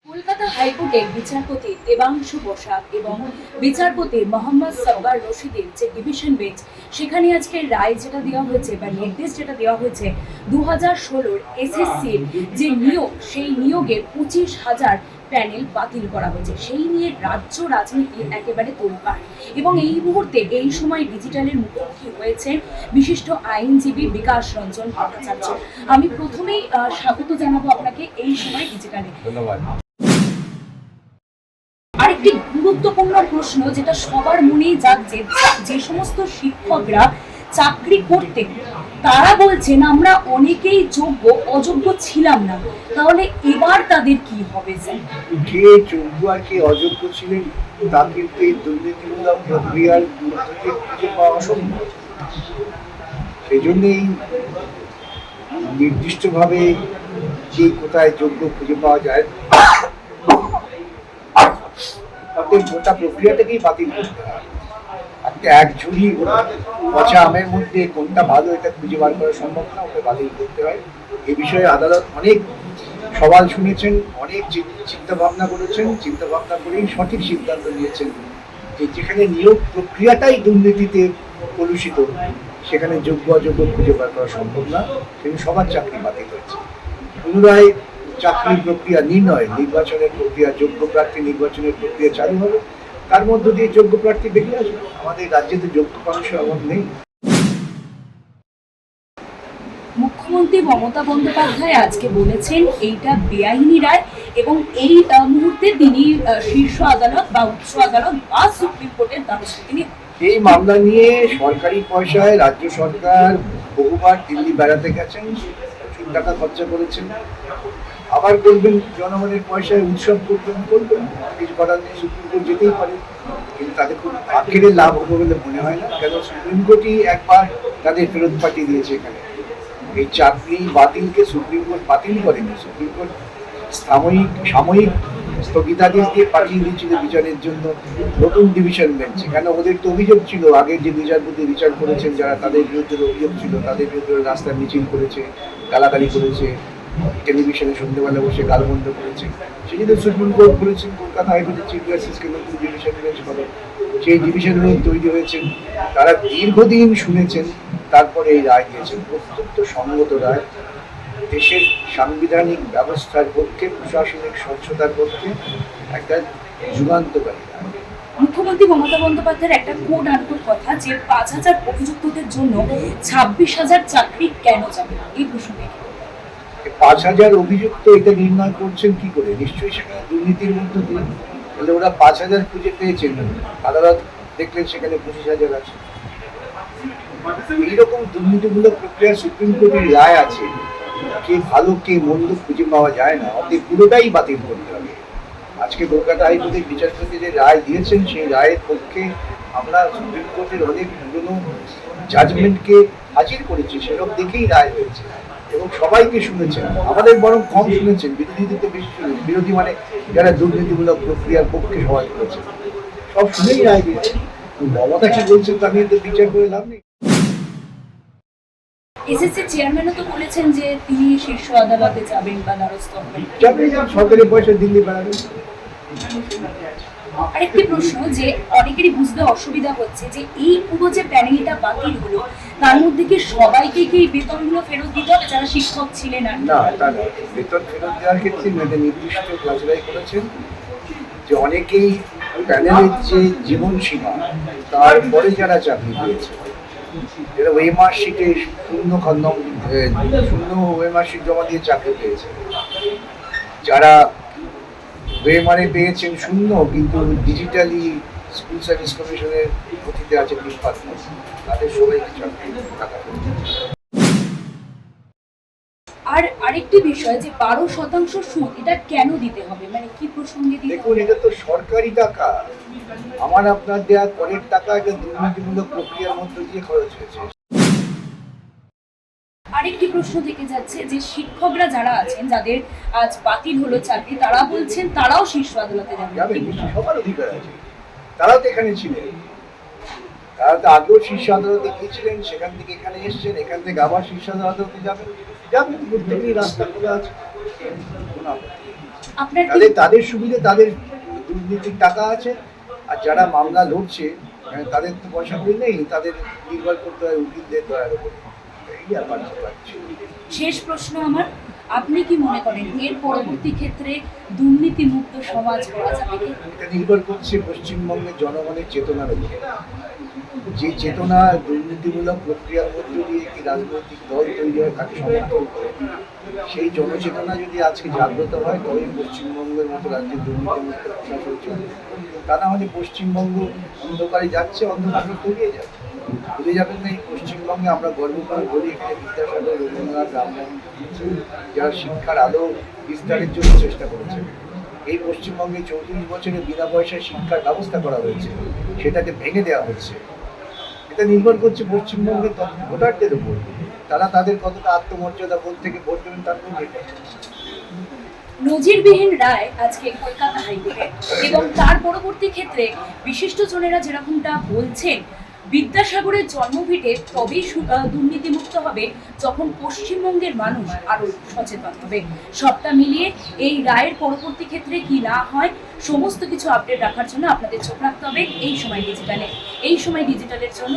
কলকাতা হাইকোর্টের বিচারপতি দেবাংশু বসাক এবং বিচারপতি মোহাম্মদ সব্বার রশিদের যে ডিভিশন বেঞ্চ, সেখানে আজকে রায় যেটা দেওয়া হয়েছে বা নির্দেশ যেটা দেওয়া হয়েছে 2016 এসএসসির যে নিয়োগ, সেই নিয়োগে 25,000 প্যানেল বাতিল করা হয়েছে। সেই নিয়ে রাজ্য রাজনীতি একেবারে তোলপাড় এবং এই মুহূর্তে এই সময় ডিজিটালের মুখোমুখি হয়েছে বিশিষ্ট আইনজীবী বিকাশ রঞ্জন ভট্টাচার্য। আমি প্রথমেই স্বাগত জানাবো আপনাকে এই সময় ডিজিটালে। ধন্যবাদ। আরেকটি গুরুত্বপূর্ণ প্রশ্ন যেটা সবার মনেই জাগছে, যে সমস্ত শিক্ষকরা চাকরি করতেন তারা বলছেন আমরা অনেকেই যোগ্য, অযোগ্য ছিলাম না, তাহলে এবার তাদের কি হবে স্যার? কে যোগ্য আর কে অযোগ্য ছিলেন তা কিন্তু এই দুর্নীতিমূলক প্রক্রিয়ার থেকে খুঁজে পাওয়া অসম্ভব। সেই জন্যই নির্দিষ্টভাবে কে কোথায় যোগ্য খুঁজে পাওয়া যায়, অতএব গোটা প্রক্রিয়াটাকেই বাতিল করতে হয়। একটা এক ঝুড়ি পচা আমের মধ্যে কোনটা ভালো এটা খুঁজে বার করা সম্ভব না, ওকে বাতিল করতে হয়। এ বিষয়ে আদালত অনেক সওয়াল শুনেছেন, অনেক চিন্তা ভাবনা করেছেন, চিন্তা ভাবনা করেই সঠিক সিদ্ধান্ত নিয়েছেন যে যেখানে নিয়োগ প্রক্রিয়াটাই দুর্নীতিতে কলুষিত, সেখানে যোগ্য অযোগ্য খুঁজে বার করা সম্ভব না, সেখানে সবার চাকরি বাতিল হয়েছে। পুনরায় চাকরি প্রক্রিয়া নির্ণয়, নির্বাচনের প্রক্রিয়া, যোগ্য প্রার্থী নির্বাচনের প্রক্রিয়া চালু হবে, তার মধ্য দিয়ে যোগ্য প্রার্থী বেরিয়ে আসবে। আমাদের রাজ্যে তো যোগ্য মানুষের অভাব নেই। মুখ্যমন্ত্রী মমতা বন্দ্যোপাধ্যায় আজকে বলেছেন এইটা বেআইনি রায় এবং এই মুহূর্তে তিনি শীর্ষ আদালত বা উচ্চ আদালত বা সুপ্রিম কোর্টের দ্বারস্থ। তিনি এই মামলা নিয়ে সরকারি পয়সায় রাজ্য সরকার বহুবার দিল্লি বেড়াতে গেছেন, প্রচুর টাকা খরচা করেছেন, আবার করবেন, জনগণের পয়সায় উৎসব করবেন, কিছু করার নেই, সুপ্রিম কোর্ট যেতেই পারে। কিন্তু তাদের খুব আখেরে লাভ হবে বলে মনে হয় না, কেন সুপ্রিম কোর্টই একবার তাদের ফেরত পাঠিয়ে দিয়েছে। এখানে এই চাকরি বাতিলকে সুপ্রিম কোর্ট বাতিল করেনি, সুপ্রিম কোর্ট সাময়িক স্থগিতাদেশ দিয়ে পাঠিয়ে দিয়েছিল বিচারের জন্য নতুন ডিভিশন বেঞ্চ। এখানে ওদের তো অভিযোগ ছিল, আগের যে বিচারপতি বিচার করেছেন যারা, তাদের বিরুদ্ধে অভিযোগ ছিল, তাদের বিরুদ্ধে রাস্তায় মিছিল করেছে, গালাগালি করেছে, টেলিভিশনে সন্ধ্যেবেলা বসে গালমন্দ করেছে। সেই জন্য সুপ্রিম কোর্ট বলেছেন কলকাতা হাইকোর্টের চিফ জাস্টিসকে নতুন ডিভিশন বেঞ্চ হবে। সেই ডিভিশন বেঞ্চ তৈরি হয়েছেন, তারা দীর্ঘদিন শুনেছেন, তারপরে এই রায় দিয়েছেন। অত্যন্ত সঙ্গত রায়, দেশের সাংবিধানিক ব্যবস্থার পক্ষে, প্রশাসনিক স্বচ্ছতার পক্ষে একটা যুগান্তকারী রায়। মুখ্যমন্ত্রী মমতা বন্দ্যোপাধ্যায়ের একটা কোড আনকোড কথা যে 5,000 অভিযুক্তদের জন্য 26,000 চাকরি কেন যাবে, এই প্রসঙ্গে 5,000 অভিযুক্ত এটা নির্ণয় করছেন কি করে? নিশ্চয়ই সেখানে দুর্নীতির মধ্য দিয়ে। তাহলে ওরা 5,000 খুঁজে পেয়েছেন, আদালত দেখলেন সেখানে 25,000 আছে। এইরকম দুর্নীতিমূলক প্রক্রিয়া সুপ্রিম কোর্টের রায় আছে, কে ভালো কে মন্দ খুঁজে পাওয়া যায় না, অতএব পুরোটাই বাতিল করতে হবে। আজকে কলকাতা হাইকোর্টের বিচারপতি যে রায় দিয়েছেন, সেই রায়ের পক্ষে আমরা সুপ্রিম কোর্টের অনেক পুরনো জাজমেন্টকে হাজির করেছি, সেসব দেখেই রায় হয়েছে এবং সবাইকে শুনেছেন। আমাদের বরং কম শুনেছেন, বিরোধীদের তো বেশি শুনেছেন। বিরোধী মানে যারা দুর্নীতিমূলক প্রক্রিয়ার পক্ষে সবাই করেছেন, সব শুনেই রায় দিয়েছে। মমতা কি বলছেন তা নিয়ে তো বিচার করে লাভ নেই। এসএসসি চেয়ারম্যানও তো বলেছেন যে তিনি শীর্ষ আদালতে যাবেন বা দ্বারস্থ হবেন। সরকারি পয়সা দিল্লি বেড়াবেন। আরেকটি প্রশ্ন, যে অনেকেরই বুঝতে অসুবিধা হচ্ছে যে এই পুরো যে প্যানেলটা বাতিল হলো, তার মধ্যে কি সবাইকে কি বেতনগুলো ফেরত দিতে হবে যারা শিক্ষক ছিলেন? না, তা নয়। বেতন ফেরত দেওয়ার ক্ষেত্রে একটা নির্দিষ্ট যাচাই করেছেন যে অনেকেই প্যানেলের যে জীবন সীমা তারপরে যারা চাকরি পেয়েছে, যারা ওয়েমার শিটে শূন্য ওয়েমার শিট জমা দিয়ে চাকরি পেয়েছে, যারা ওয়েমারে পেয়েছেন শূন্য কিন্তু ডিজিটালি স্কুল সার্ভিস কমিশনের নথিতে আছে 20%, তাদের সবাইকে চাকরি টাকা। আর আরেকটি বিষয় যে 12% সুদ, এটা কেন দিতে হবে, মানে কি প্রসঙ্গে দিতে? দেখুন, এটা তো সরকারি টাকা, আমার আপনার দেওয়া করের টাকা, এটা দুর্নীতিমূলক প্রক্রিয়ার মধ্যে দিয়ে খরচ হয়েছে। আরেকটি প্রশ্ন থেকে যাচ্ছে যে শিক্ষকরা যারা আছেন, যাদের আজ বাতিল হলো চাকরি, তারা বলছেন তারাও শীর্ষ আদালতে যাবেন। সবার অধিকার আছে, তারাও তো এখানে ছিলেন, তারা তো আগেও শীর্ষ আদালতে গিয়েছিলেন, সেখান থেকে এখানে এসছেন, এখান থেকে আবার শীর্ষ আদালতে যাবেন, প্রত্যেকেরই রাস্তা খোলা আছে, কোনো আপত্তি নেই। আপনার কি তাদের তাদের সুবিধে, তাদের দুর্নীতির টাকা আছে, আর যারা মামলা লড়ছে তাদের তো পয়সা করি নেই, তাদের নির্ভর করতে হয় উকিলদের দয়ার উপর। এই আর পাচ্ছি। শেষ প্রশ্ন আমার, আপনি কি মনে করেন এর পরবর্তী ক্ষেত্রে দুর্নীতিমুক্ত সমাজ করা যাবে কি? এটা নির্ভর করছে পশ্চিমবঙ্গের জনগণের চেতনার উপর। যে চেতনা দুর্নীতিমূলক প্রক্রিয়ার মধ্য দিয়ে একটি রাজনৈতিক দল তৈরি হয় তাকে সমর্থন করে, সেই জনচেতনা যদি আজকে জাগ্রত হয় তবেই পশ্চিমবঙ্গের মতো রাজ্যের দুর্নীতিমুক্ত প্রশাসন চলবে। তা না হলে পশ্চিমবঙ্গ অন্ধকারে যাচ্ছে, অন্ধকারে তলিয়ে যাচ্ছে। ভুলে যাবেন না, এই পশ্চিমবঙ্গে আমরা গর্ব করে বলি এখানে বিদ্যাসাগর, রবীন্দ্রনাথ, রামমোহন যারা শিক্ষার আলো বিস্তারের জন্য চেষ্টা করেছে। এই পশ্চিমবঙ্গে 34 বছরে বিনা পয়সায় শিক্ষার ব্যবস্থা করা হয়েছে, সেটাকে ভেঙে দেওয়া হচ্ছে। এটা নির্ভর করছে পশ্চিমবঙ্গের ভোটারদের উপর, তারা তাদের কতটা আত্মমর্যাদা বোধ থেকে ভোট দেবেন তার উপর নির্ভর করছে। নজিরবিহীন রায় আজকে কলকাতা হাইকোর্টে, এবং তার পরবর্তী ক্ষেত্রে বিশিষ্টজনেরা যেরকমটা বলছেন, বিদ্যাসাগরের জন্মভিটে তবেই দুর্নীতিমুক্ত হবে যখন পশ্চিমবঙ্গের মানুষ আরো সচেতন হবে। সবটা মিলিয়ে এই রায়ের পরবর্তী ক্ষেত্রে কি না হয় সমস্ত কিছু আপডেট রাখার জন্য আপনাদের চোখ রাখতে হবে এই সময় ডিজিটালে। এই সময় ডিজিটালের জন্য